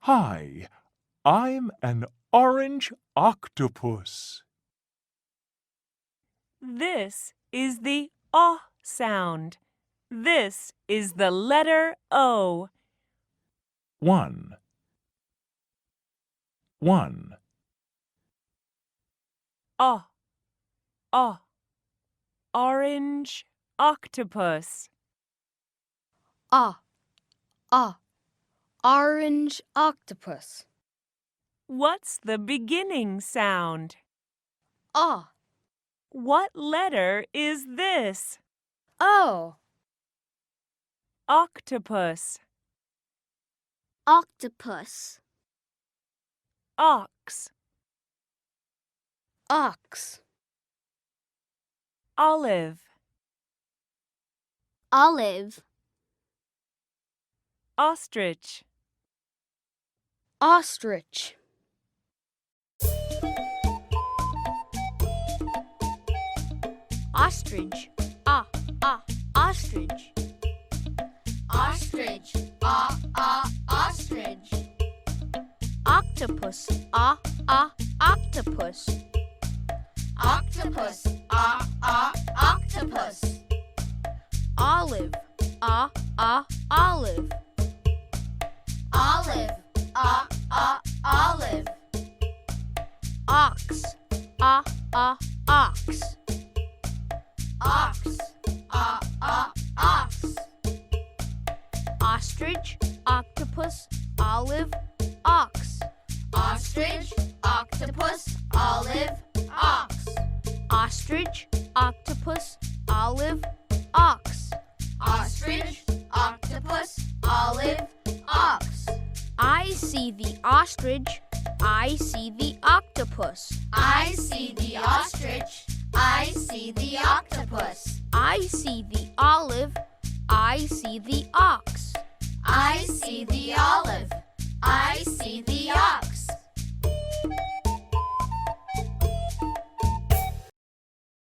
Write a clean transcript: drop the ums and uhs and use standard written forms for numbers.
Hi, I'm an orange octopus. This is the O sound. This is the letter O. 1. O. Orange octopus. Orange octopus. What's the beginning sound? O. What letter is this? O. Octopus. Octopus. Ox. Ox. Olive. Olive. Ostrich. Ostrich. Ostrich. Ostrich. Ostrich, ostrich. Octopus. Octopus. Octopus, octopus. Olive. Olive. Olive, olive. Ox. Ox. Ox, ox. Ostrich, octopus, olive, ox. Ostrich, octopus, olive, ox. Ostrich, octopus, olive, ox. Ostrich, octopus, olive, ox. I see the ostrich, I see the octopus. I see the ostrich, I see the octopus. I see the olive, I see the ox. I see the olive,